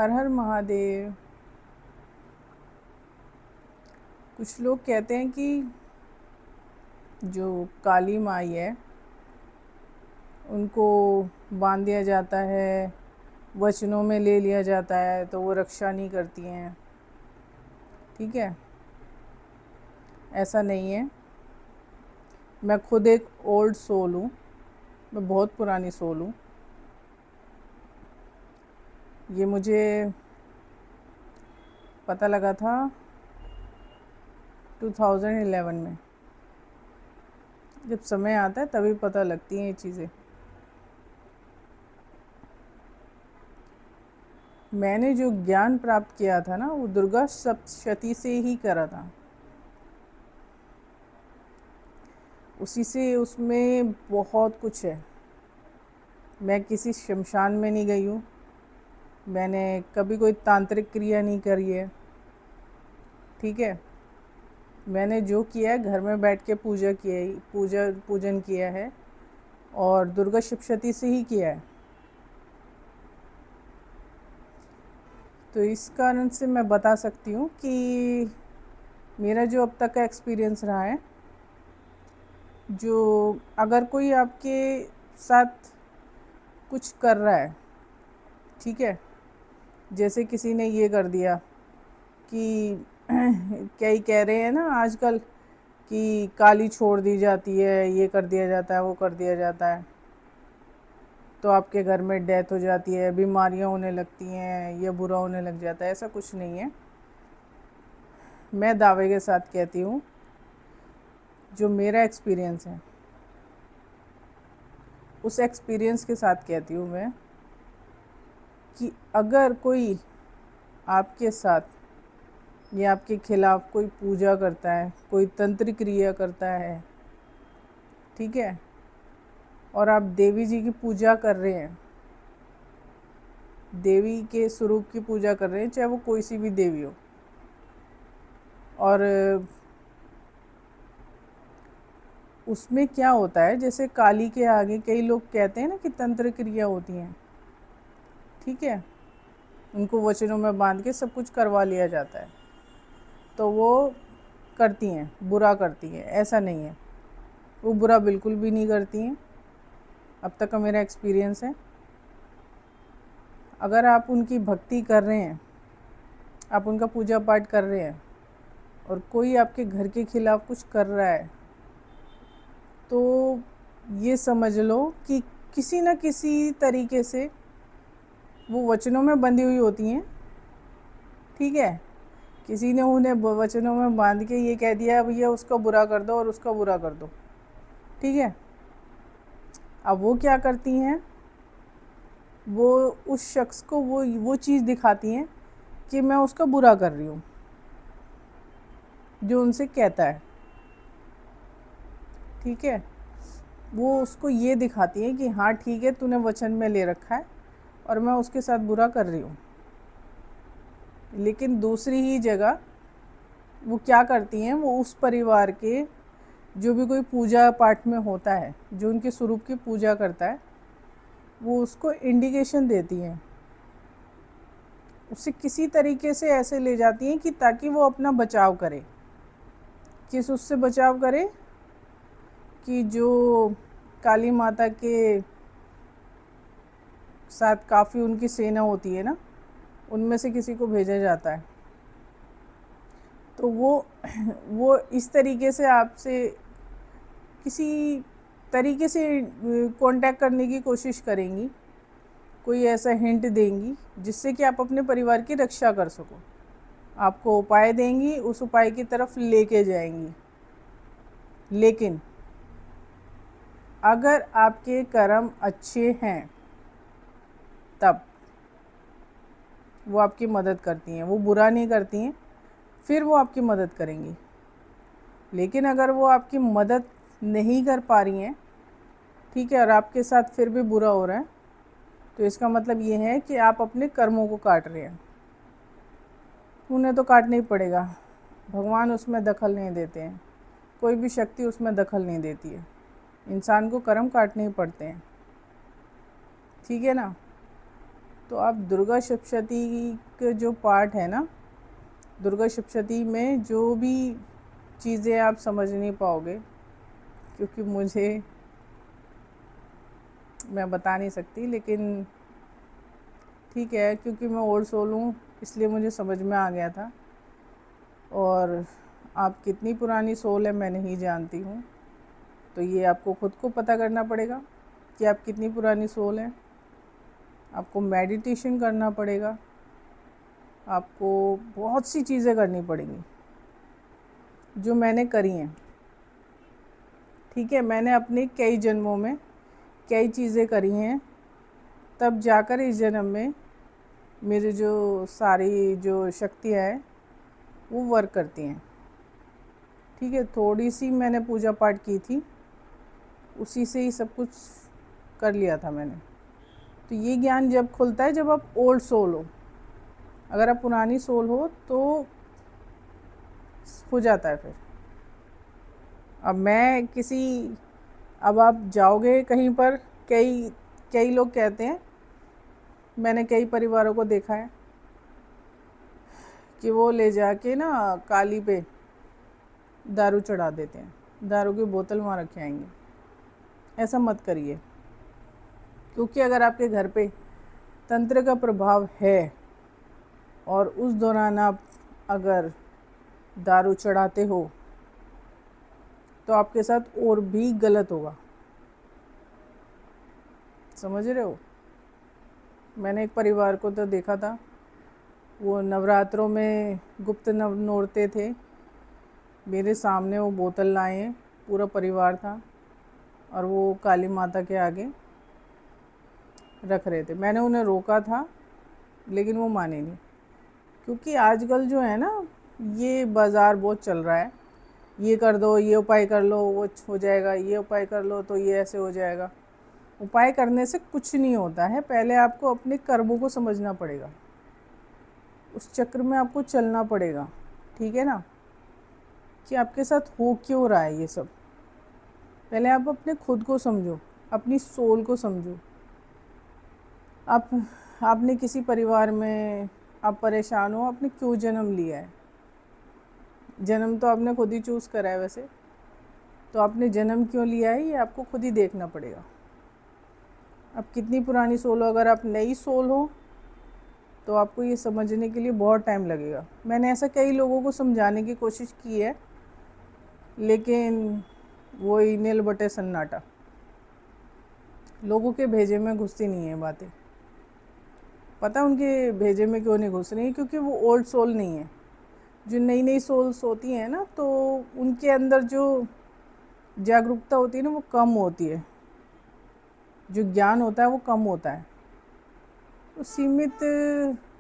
हर हर महादेव। कुछ लोग कहते हैं कि जो काली माई है उनको बांध दिया जाता है, वचनों में ले लिया जाता है तो वो रक्षा नहीं करती हैं। ठीक है, ऐसा नहीं है। मैं खुद एक ओल्ड सोल हूँ, मैं बहुत पुरानी सोल हूँ। ये मुझे पता लगा था 2011 में। जब समय आता है तभी पता लगती हैं ये चीज़ें। मैंने जो ज्ञान प्राप्त किया था ना, वो दुर्गा सप्तशती से ही करा था। उसी से उसमें बहुत कुछ है। मैं किसी शमशान में नहीं गई हूँ, मैंने कभी कोई तांत्रिक क्रिया नहीं करी है। ठीक है, मैंने जो किया है घर में बैठ के पूजन किया है और दुर्गा सप्तशती से ही किया है। तो इस कारण से मैं बता सकती हूँ कि मेरा जो अब तक का एक्सपीरियंस रहा है, जो अगर कोई आपके साथ कुछ कर रहा है, ठीक है, जैसे किसी ने ये कर दिया कि कई कह रहे हैं ना आजकल कि काली छोड़ दी जाती है, ये कर दिया जाता है, वो कर दिया जाता है, तो आपके घर में डेथ हो जाती है, बीमारियां होने लगती हैं, ये बुरा होने लग जाता है। ऐसा कुछ नहीं है। मैं दावे के साथ कहती हूँ, जो मेरा एक्सपीरियंस है उस एक्सपीरियंस के साथ कहती हूँ मैं कि अगर कोई आपके साथ या आपके खिलाफ कोई पूजा करता है, कोई तंत्र क्रिया करता है, ठीक है, और आप देवी जी की पूजा कर रहे हैं, देवी के स्वरूप की पूजा कर रहे हैं, चाहे वो कोई सी भी देवी हो, और उसमें क्या होता है, जैसे काली के आगे कई लोग कहते हैं ना कि तंत्र क्रिया होती हैं, ठीक है, उनको वचनों में बांध के सब कुछ करवा लिया जाता है, तो वो करती हैं, बुरा करती हैं। ऐसा नहीं है, वो बुरा बिल्कुल भी नहीं करती हैं। अब तक का मेरा एक्सपीरियंस है। अगर आप उनकी भक्ति कर रहे हैं, आप उनका पूजा पाठ कर रहे हैं और कोई आपके घर के खिलाफ कुछ कर रहा है, तो ये समझ लो कि किसी न किसी तरीके से वो वचनों में बंधी हुई होती हैं। ठीक है, किसी ने उन्हें वचनों में बांध के ये कह दिया भैया उसका बुरा कर दो और उसका बुरा कर दो। ठीक है, अब वो क्या करती हैं, वो उस शख्स को वो चीज़ दिखाती हैं कि मैं उसका बुरा कर रही हूँ, जो उनसे कहता है। ठीक है, वो उसको ये दिखाती हैं कि हाँ ठीक है, तूने वचन में ले रखा है और मैं उसके साथ बुरा कर रही हूँ। लेकिन दूसरी ही जगह वो क्या करती हैं, वो उस परिवार के जो भी कोई पूजा पाठ में होता है, जो उनके स्वरूप की पूजा करता है, वो उसको इंडिकेशन देती हैं, उसे किसी तरीके से ऐसे ले जाती हैं कि ताकि वो अपना बचाव करे। किस उससे बचाव करे कि जो काली माता के साथ काफ़ी उनकी सेना होती है ना, उनमें से किसी को भेजा जाता है, तो वो इस तरीके से आपसे किसी तरीके से कांटेक्ट करने की कोशिश करेंगी, कोई ऐसा हिंट देंगी जिससे कि आप अपने परिवार की रक्षा कर सको। आपको उपाय देंगी, उस उपाय की तरफ लेके जाएंगी। लेकिन अगर आपके कर्म अच्छे हैं तब वो आपकी मदद करती हैं, वो बुरा नहीं करती हैं, फिर वो आपकी मदद करेंगी। लेकिन अगर वो आपकी मदद नहीं कर पा रही हैं, ठीक है, और आपके साथ फिर भी बुरा हो रहा है, तो इसका मतलब ये है कि आप अपने कर्मों को काट रहे हैं। उन्हें तो काटना ही पड़ेगा, भगवान उसमें दखल नहीं देते हैं, कोई भी शक्ति उसमें दखल नहीं देती है, इंसान को कर्म काटने ही पड़ते हैं। ठीक है ना। तो आप दुर्गा सप्तशती के जो पार्ट है ना, दुर्गा सप्तशती में जो भी चीज़ें आप समझ नहीं पाओगे, क्योंकि मैं बता नहीं सकती, लेकिन ठीक है, क्योंकि मैं ओल्ड सोल हूँ इसलिए मुझे समझ में आ गया था। और आप कितनी पुरानी सोल है मैं नहीं जानती हूँ, तो ये आपको खुद को पता करना पड़ेगा कि आप कितनी पुरानी सोल हैं। आपको मेडिटेशन करना पड़ेगा, आपको बहुत सी चीज़ें करनी पड़ेंगी जो मैंने करी हैं। ठीक है, मैंने अपने कई जन्मों में कई चीज़ें करी हैं, तब जाकर इस जन्म में मेरी जो सारी जो शक्तियाँ हैं वो वर्क करती हैं। ठीक है, थोड़ी सी मैंने पूजा पाठ की थी, उसी से ही सब कुछ कर लिया था मैंने। तो ये ज्ञान जब खुलता है जब आप ओल्ड सोल हो। अगर आप पुरानी सोल हो तो हो जाता है फिर। अब आप जाओगे कहीं पर, कई कई लोग कहते हैं, मैंने कई परिवारों को देखा है कि वो ले जाके ना काली पे दारू चढ़ा देते हैं, दारू की बोतल वहाँ रखे आएंगे। ऐसा मत करिए, क्योंकि अगर आपके घर पे तंत्र का प्रभाव है और उस दौरान आप अगर दारू चढ़ाते हो तो आपके साथ और भी गलत होगा। समझ रहे हो? मैंने एक परिवार को तो देखा था, वो नवरात्रों में गुप्त नोरते थे, मेरे सामने वो बोतल लाए, पूरा परिवार था, और वो काली माता के आगे रख रहे थे। मैंने उन्हें रोका था लेकिन वो माने नहीं, क्योंकि आजकल जो है ना, ये बाज़ार बहुत चल रहा है, ये कर दो, ये उपाय कर लो वो हो जाएगा, ये उपाय कर लो तो ये ऐसे हो जाएगा। उपाय करने से कुछ नहीं होता है, पहले आपको अपने कर्मों को समझना पड़ेगा, उस चक्र में आपको चलना पड़ेगा। ठीक है ना, कि आपके साथ हो क्यों रहा है ये सब। पहले आप अपने खुद को समझो, अपनी सोल को समझो। आपने किसी परिवार में आप परेशान हो, आपने क्यों जन्म लिया है? जन्म तो आपने खुद ही चूज़ करा है वैसे, तो आपने जन्म क्यों लिया है ये आपको खुद ही देखना पड़ेगा। अब कितनी पुरानी सोल हो, अगर आप नई सोल हो तो आपको ये समझने के लिए बहुत टाइम लगेगा। मैंने ऐसा कई लोगों को समझाने की कोशिश की है, लेकिन वही नील बटे सन्नाटा, लोगों के भेजे में घुसती नहीं है बातें। पता उनके भेजे में क्यों नहीं घुस रही? क्योंकि वो ओल्ड सोल नहीं है। जो नई नई सोल्स होती हैं ना, तो उनके अंदर जो जागरूकता होती है ना वो कम होती है, जो ज्ञान होता है वो कम होता है। तो सीमित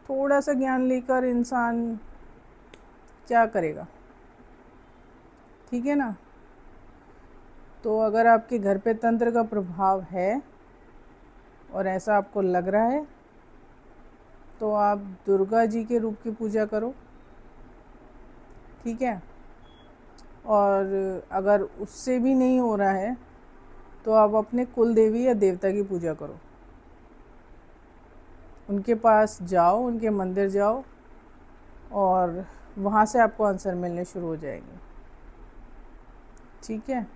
थोड़ा सा ज्ञान लेकर इंसान क्या करेगा? ठीक है ना। तो अगर आपके घर पे तंत्र का प्रभाव है और ऐसा आपको लग रहा है, तो आप दुर्गा जी के रूप की पूजा करो। ठीक है, और अगर उससे भी नहीं हो रहा है तो आप अपने कुल देवी या देवता की पूजा करो, उनके पास जाओ, उनके मंदिर जाओ, और वहाँ से आपको आंसर मिलने शुरू हो जाएंगे। ठीक है,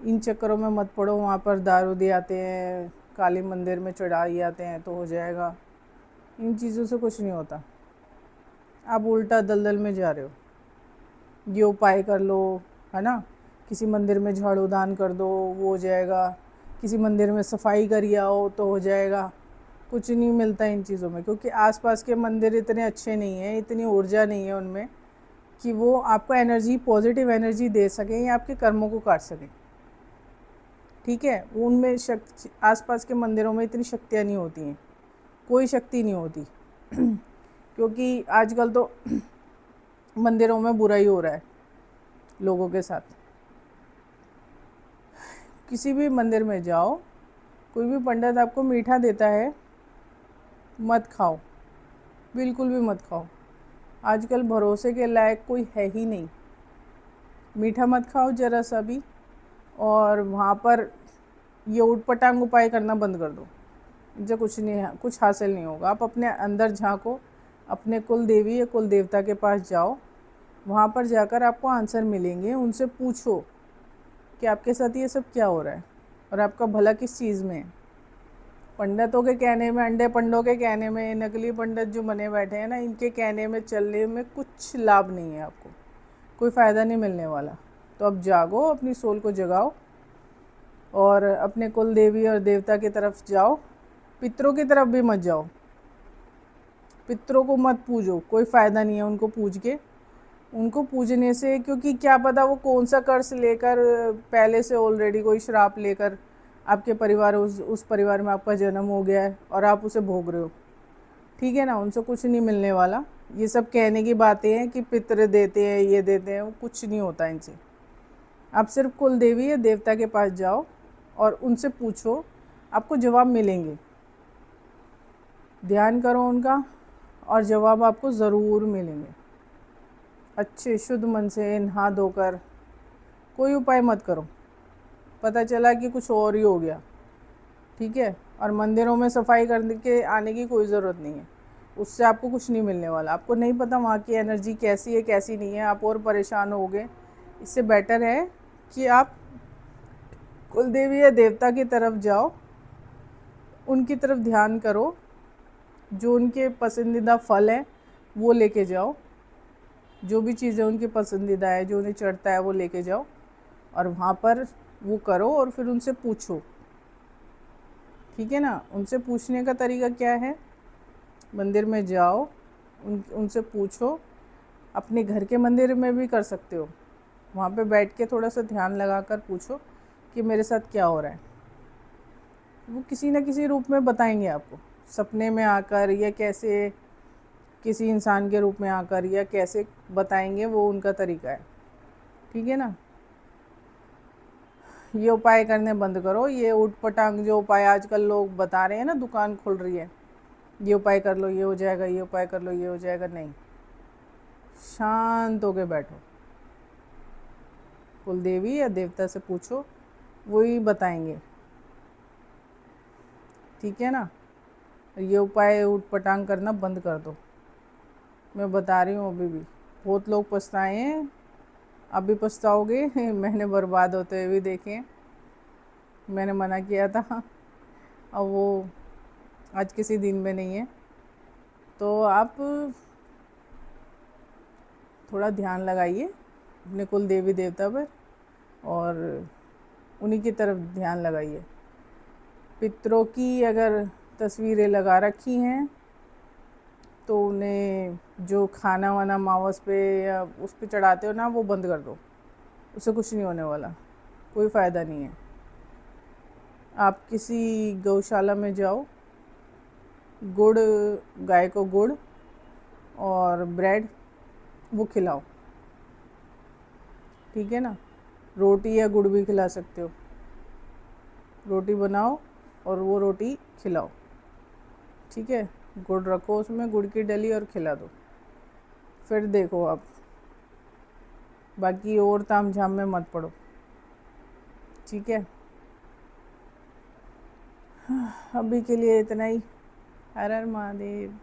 इन चक्करों में मत पड़ो, वहाँ पर दारू दे आते हैं, काली मंदिर में चढ़ाई आते हैं तो हो जाएगा। इन चीज़ों से कुछ नहीं होता, आप उल्टा दलदल में जा रहे हो। ये उपाय कर लो, है ना, किसी मंदिर में झाड़ू दान कर दो वो हो जाएगा, किसी मंदिर में सफाई करिए आओ तो हो जाएगा। कुछ नहीं मिलता इन चीज़ों में, क्योंकि आसपास के मंदिर इतने अच्छे नहीं हैं, इतनी ऊर्जा नहीं है उनमें कि वो आपको एनर्जी, पॉजिटिव एनर्जी दे सकें या आपके कर्मों को काट सकें। ठीक है, उनमें आसपास के मंदिरों में इतनी शक्तियाँ नहीं होती हैं, कोई शक्ति नहीं होती क्योंकि आजकल तो मंदिरों में बुरा ही हो रहा है लोगों के साथ। किसी भी मंदिर में जाओ, कोई भी पंडित आपको मीठा देता है, मत खाओ, बिल्कुल भी मत खाओ। आजकल भरोसे के लायक कोई है ही नहीं। मीठा मत खाओ ज़रा सा भी, और वहाँ पर ये उटपटांग उपाय करना बंद कर दो। इनसे कुछ हासिल नहीं होगा। आप अपने अंदर झांको, अपने कुल देवी या कुल देवता के पास जाओ, वहाँ पर जाकर आपको आंसर मिलेंगे। उनसे पूछो कि आपके साथ ये सब क्या हो रहा है और आपका भला किस चीज़ में है। पंडितों के कहने में, अंडे पंडों के कहने में, नकली पंडित जो बने बैठे हैं ना, इनके कहने में चलने में कुछ लाभ नहीं है, आपको कोई फ़ायदा नहीं मिलने वाला। तो अब जागो, अपनी सोल को जगाओ और अपने कुल देवी और देवता की तरफ जाओ। पितरों की तरफ भी मत जाओ, पितरों को मत पूजो, कोई फ़ायदा नहीं है उनको पूज के। उनको पूजने से, क्योंकि क्या पता वो कौन सा कर्ज लेकर, पहले से ऑलरेडी कोई श्राप लेकर आपके परिवार, उस परिवार में आपका जन्म हो गया है और आप उसे भोग रहे हो। ठीक है ना, उनसे कुछ नहीं मिलने वाला। ये सब कहने की बातें हैं कि पितर देते हैं, ये देते हैं, वो कुछ नहीं होता इनसे। आप सिर्फ कुल देवी या देवता के पास जाओ और उनसे पूछो, आपको जवाब मिलेंगे। ध्यान करो उनका और जवाब आपको ज़रूर मिलेंगे। अच्छे शुद्ध मन से नहा धोकर, कोई उपाय मत करो, पता चला कि कुछ और ही हो गया। ठीक है, और मंदिरों में सफाई करने के आने की कोई ज़रूरत नहीं है, उससे आपको कुछ नहीं मिलने वाला। आपको नहीं पता वहाँ की एनर्जी कैसी है कैसी नहीं है, आप और परेशान होगे। इससे बेटर है कि आप कुल देवी या देवता की तरफ जाओ, उनकी तरफ ध्यान करो, जो उनके पसंदीदा फल हैं वो लेके जाओ, जो भी चीज़ें उनकी पसंदीदा है, जो उन्हें चढ़ता है वो लेके जाओ और वहाँ पर वो करो और फिर उनसे पूछो। ठीक है ना, उनसे पूछने का तरीका क्या है, मंदिर में जाओ, उनसे पूछो। अपने घर के मंदिर में भी कर सकते हो, वहाँ पे बैठ के थोड़ा सा ध्यान लगा कर पूछो कि मेरे साथ क्या हो रहा है। वो किसी न किसी रूप में बताएंगे आपको, सपने में आकर या कैसे, किसी इंसान के रूप में आकर या कैसे बताएंगे, वो उनका तरीका है। ठीक है ना, ये उपाय करने बंद करो। ये उठ पटांग जो उपाय आजकल लोग बता रहे हैं ना, दुकान खुल रही है, ये उपाय कर लो ये हो जाएगा, ये उपाय कर लो ये हो जाएगा, नहीं। शांत होके बैठो, कुल देवी या देवता से पूछो, वही बताएंगे। ठीक है ना, ये उपाय उठ पटांग करना बंद कर दो। मैं बता रही हूँ, अभी भी बहुत लोग पछताए हैं, अब भी पछताओगे। मैंने बर्बाद होते हुए भी देखे, मैंने मना किया था, अब वो आज किसी दिन में नहीं है। तो आप थोड़ा ध्यान लगाइए अपने कुल देवी देवता पर और उन्हीं की तरफ ध्यान लगाइए। पितरों की अगर तस्वीरें लगा रखी हैं तो उन्हें जो खाना वाना मावस पे या उस पे चढ़ाते हो ना, वो बंद कर दो, उससे कुछ नहीं होने वाला, कोई फ़ायदा नहीं है। आप किसी गौशाला में जाओ, गुड़, गाय को गुड़ और ब्रेड वो खिलाओ। ठीक है ना, रोटी या गुड़ भी खिला सकते हो, रोटी बनाओ और वो रोटी खिलाओ। ठीक है, गुड़ रखो उसमें, गुड़ की डली और खिला दो, फिर देखो आप। बाकी और ताम झाम में मत पड़ो। ठीक है, अभी के लिए इतना ही। हर हर महादेव।